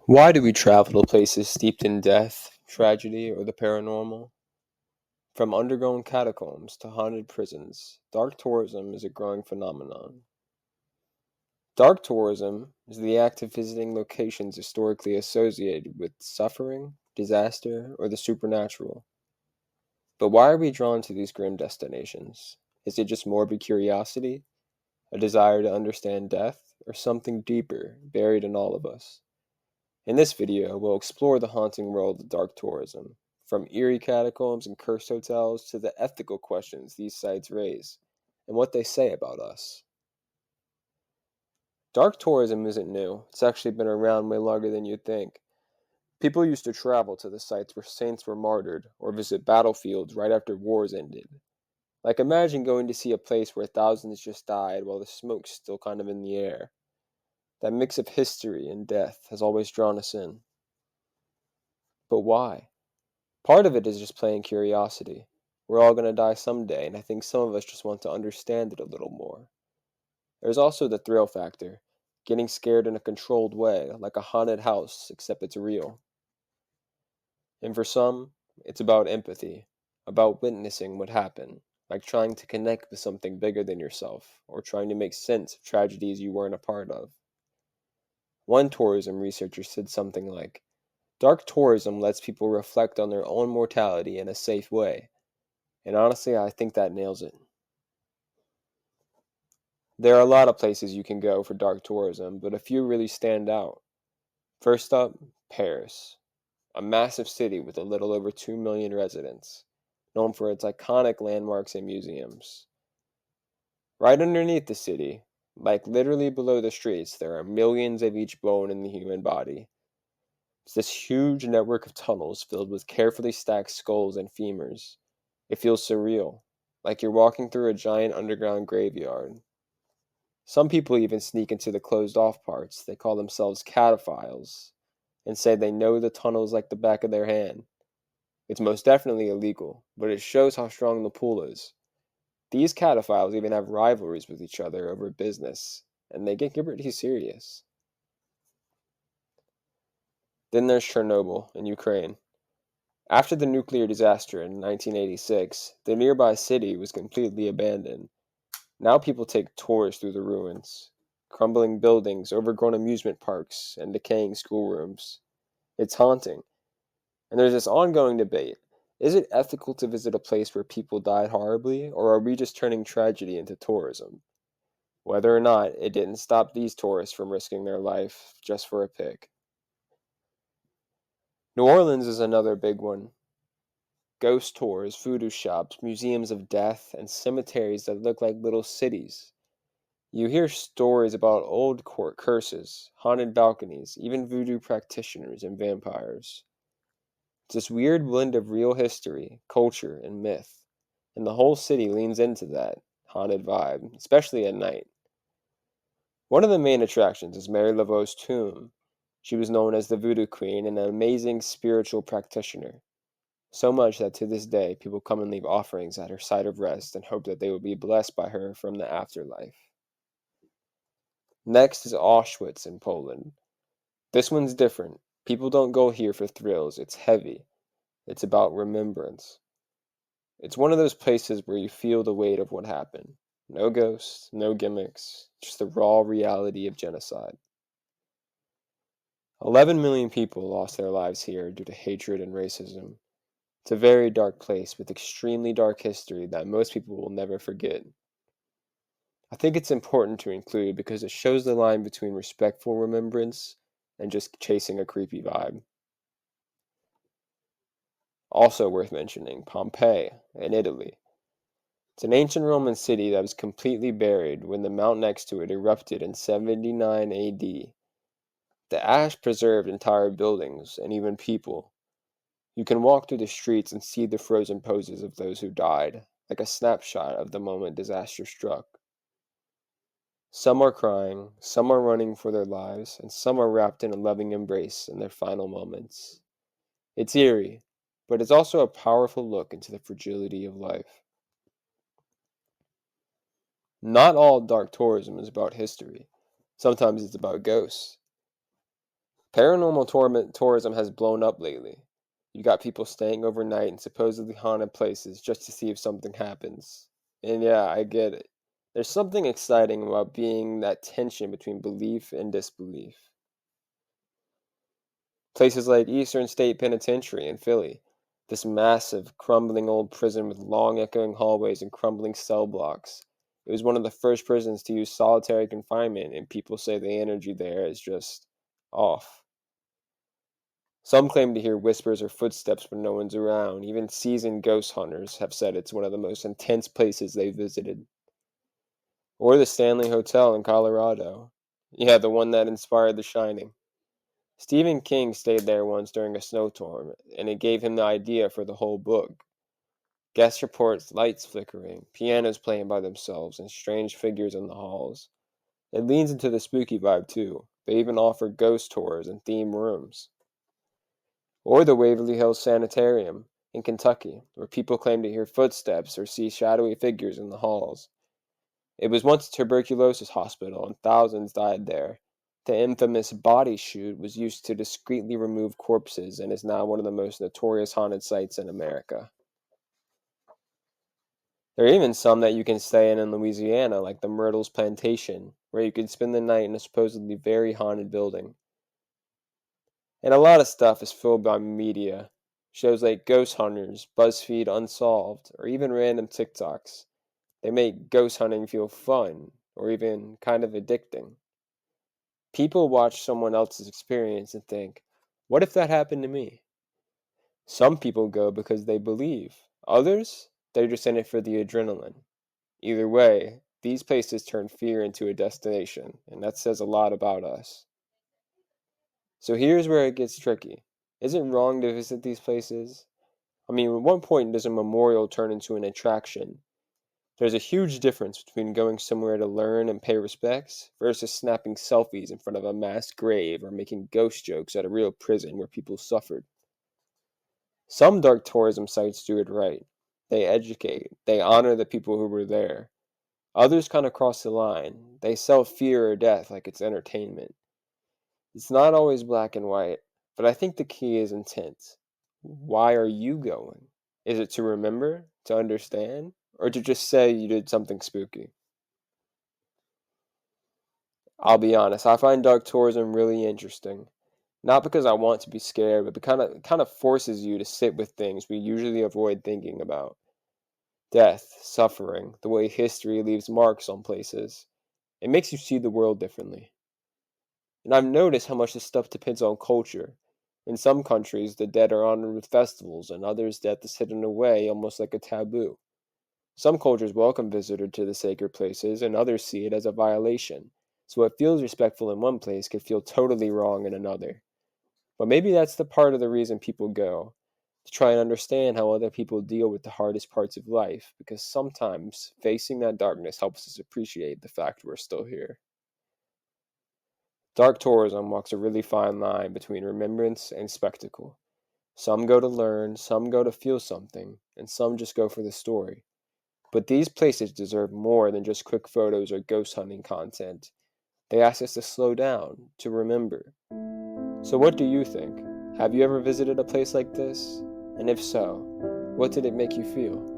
Why do we travel to places steeped in death, tragedy, or the paranormal? From underground catacombs to haunted prisons, dark tourism is a growing phenomenon. Dark tourism is the act of visiting locations historically associated with suffering, disaster, or the supernatural. But why are we drawn to these grim destinations? Is it just morbid curiosity, a desire to understand death, or something deeper buried in all of us? In this video, we'll explore the haunting world of dark tourism, from eerie catacombs and cursed hotels to the ethical questions these sites raise, and what they say about us. Dark tourism isn't new, it's actually been around way longer than you'd think. People used to travel to the sites where saints were martyred, or visit battlefields right after wars ended. Like imagine going to see a place where thousands just died while the smoke's still kind of in the air. That mix of history and death has always drawn us in. But why? Part of it is just plain curiosity. We're all going to die someday, and I think some of us just want to understand it a little more. There's also the thrill factor, getting scared in a controlled way, like a haunted house, except it's real. And for some, it's about empathy, about witnessing what happened, like trying to connect with something bigger than yourself, or trying to make sense of tragedies you weren't a part of. One tourism researcher said something like, "Dark tourism lets people reflect on their own mortality in a safe way." And honestly, I think that nails it. There are a lot of places you can go for dark tourism, but a few really stand out. First up, Paris, a massive city with a little over 2 million residents, known for its iconic landmarks and museums. Right underneath the city, like literally below the streets, there are millions of each bone in the human body. It's this huge network of tunnels filled with carefully stacked skulls and femurs. It feels surreal, like you're walking through a giant underground graveyard. Some people even sneak into the closed off parts. They call themselves cataphiles and say they know the tunnels like the back of their hand. It's most definitely illegal, but it shows how strong the pool is. These cataphiles even have rivalries with each other over business, and they get pretty serious. Then there's Chernobyl in Ukraine. After the nuclear disaster in 1986, the nearby city was completely abandoned. Now people take tours through the ruins, crumbling buildings, overgrown amusement parks, and decaying schoolrooms. It's haunting. And there's this ongoing debate. Is it ethical to visit a place where people died horribly, or are we just turning tragedy into tourism? Whether or not, it didn't stop these tourists from risking their life just for a pic. New Orleans is another big one. Ghost tours, voodoo shops, museums of death, and cemeteries that look like little cities. You hear stories about old court curses, haunted balconies, even voodoo practitioners and vampires. It's this weird blend of real history, culture, and myth, and the whole city leans into that haunted vibe, especially at night. One of the main attractions is Mary Laveau's tomb. She was known as the Voodoo Queen and an amazing spiritual practitioner, so much that to this day people come and leave offerings at her site of rest and hope that they will be blessed by her from the afterlife. Next is Auschwitz in Poland. This one's different. People don't go here for thrills. It's heavy. It's about remembrance. It's one of those places where you feel the weight of what happened. No ghosts, no gimmicks, just the raw reality of genocide. 11 million people lost their lives here due to hatred and racism. It's a very dark place with extremely dark history that most people will never forget. I think it's important to include because it shows the line between respectful remembrance and just chasing a creepy vibe. Also worth mentioning, Pompeii in Italy. It's an ancient Roman city that was completely buried when the mount next to it erupted in 79 AD. The ash preserved entire buildings and even people. You can walk through the streets and see the frozen poses of those who died, like a snapshot of the moment disaster struck. Some are crying, some are running for their lives, and some are wrapped in a loving embrace in their final moments. It's eerie, but it's also a powerful look into the fragility of life. Not all dark tourism is about history. Sometimes it's about ghosts. Tourism has blown up lately. You got people staying overnight in supposedly haunted places just to see if something happens. And yeah, I get it. There's something exciting about being that tension between belief and disbelief. Places like Eastern State Penitentiary in Philly, this massive, crumbling old prison with long echoing hallways and crumbling cell blocks. It was one of the first prisons to use solitary confinement, and people say the energy there is just off. Some claim to hear whispers or footsteps when no one's around. Even seasoned ghost hunters have said it's one of the most intense places they've visited. Or the Stanley Hotel in Colorado. Yeah, the one that inspired The Shining. Stephen King stayed there once during a snowstorm, and it gave him the idea for the whole book. Guest reports lights flickering, pianos playing by themselves, and strange figures in the halls. It leans into the spooky vibe too. They even offer ghost tours and themed rooms. Or the Waverly Hills Sanitarium in Kentucky, where people claim to hear footsteps or see shadowy figures in the halls. It was once a tuberculosis hospital, and thousands died there. The infamous body chute was used to discreetly remove corpses and is now one of the most notorious haunted sites in America. There are even some that you can stay in Louisiana, like the Myrtles Plantation, where you could spend the night in a supposedly very haunted building. And a lot of stuff is filled by media. Shows like Ghost Hunters, BuzzFeed Unsolved, or even random TikToks. They make ghost hunting feel fun, or even kind of addicting. People watch someone else's experience and think, what if that happened to me? Some people go because they believe. Others, they're just in it for the adrenaline. Either way, these places turn fear into a destination, and that says a lot about us. So here's where it gets tricky. Is it wrong to visit these places? I mean, at one point does a memorial turn into an attraction? There's a huge difference between going somewhere to learn and pay respects versus snapping selfies in front of a mass grave or making ghost jokes at a real prison where people suffered. Some dark tourism sites do it right. They educate, they honor the people who were there. Others kind of cross the line. They sell fear or death like it's entertainment. It's not always black and white, but I think the key is intent. Why are you going? Is it to remember, to understand, or to just say you did something spooky? I'll be honest, I find dark tourism really interesting. Not because I want to be scared, but it kind of forces you to sit with things we usually avoid thinking about. Death, suffering, the way history leaves marks on places. It makes you see the world differently. And I've noticed how much this stuff depends on culture. In some countries, the dead are honored with festivals, and others, death is hidden away almost like a taboo. Some cultures welcome visitors to the sacred places, and others see it as a violation. So what feels respectful in one place could feel totally wrong in another. But maybe that's the part of the reason people go, to try and understand how other people deal with the hardest parts of life, because sometimes facing that darkness helps us appreciate the fact we're still here. Dark tourism walks a really fine line between remembrance and spectacle. Some go to learn, some go to feel something, and some just go for the story. But these places deserve more than just quick photos or ghost hunting content. They ask us to slow down, to remember. So, what do you think? Have you ever visited a place like this? And if so, what did it make you feel?